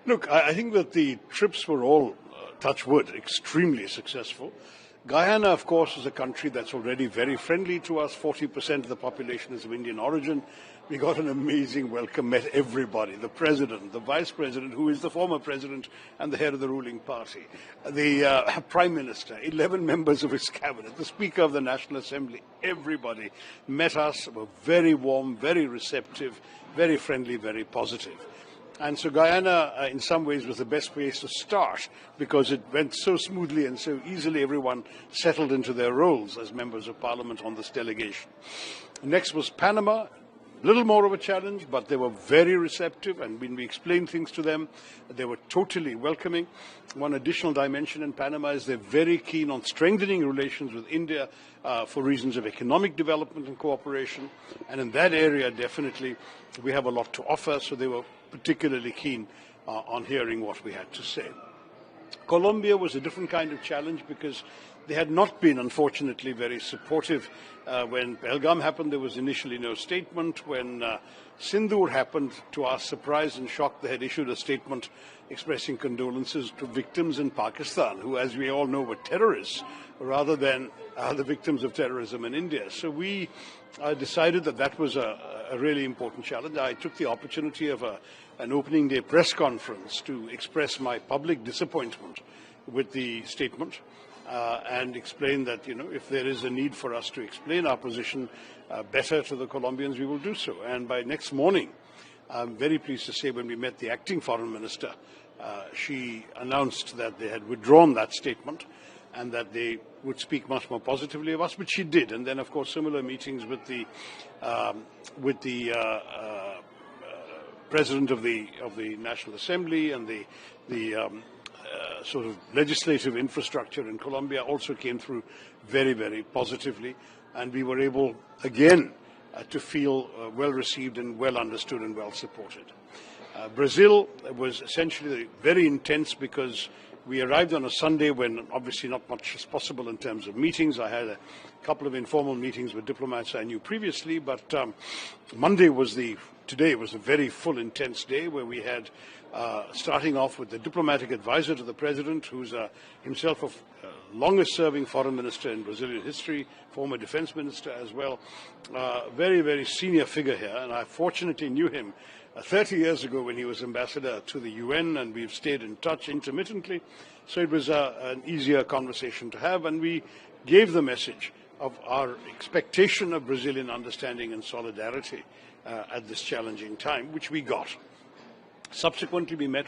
Look, I think that the trips were all, touch wood, extremely successful. Guyana, of course, is a country that's already very friendly to us. 40% of the population is of Indian origin. We got an amazing welcome, met everybody, the president, the vice president, who is the former president and the head of the ruling party, the prime minister, 11 members of his cabinet, the speaker of the National Assembly. Everybody met us, were very warm, very receptive, very friendly, very positive. And so Guyana, in some ways, was the best place to start because it went so smoothly and so easily. Everyone settled into their roles as members of parliament on this delegation. Next was Panama. A little more of a challenge, but they were very receptive, and when we explained things to them, they were totally welcoming. One additional dimension in Panama is they're very keen on strengthening relations with India for reasons of economic development and cooperation, and in that area, definitely, we have a lot to offer, so they were particularly keen on hearing what we had to say. Colombia was a different kind of challenge because they had not been, unfortunately, very supportive. When Pahalgam happened, there was initially no statement. When Sindoor happened, to our surprise and shock, they had issued a statement expressing condolences to victims in Pakistan, who, as we all know, were terrorists, rather than the victims of terrorism in India. So we decided that that was a really important challenge. I took the opportunity of an opening day press conference to express my public disappointment with the statement and explain that, if there is a need for us to explain our position better to the Colombians, we will do so. And by next morning, I'm very pleased to say when we met the acting foreign minister, she announced that they had withdrawn that statement and that they would speak much more positively of us, which she did. And then, of course, similar meetings with the president of the National Assembly and the sort of legislative infrastructure in Colombia also came through very, very positively. And we were able, again, to feel well received and well understood and well supported. Brazil was essentially very intense because we arrived on a Sunday when obviously not much is possible in terms of meetings. I had a couple of informal meetings with diplomats I knew previously, but today was a very full, intense day where we had, starting off with the diplomatic advisor to the president, who's himself a longest serving foreign minister in Brazilian history, former defense minister as well, very, very senior figure here, and I fortunately knew him 30 years ago when he was ambassador to the UN, and we've stayed in touch intermittently. So it was an easier conversation to have, and we gave the message of our expectation of Brazilian understanding and solidarity at this challenging time, which we got. Subsequently, we met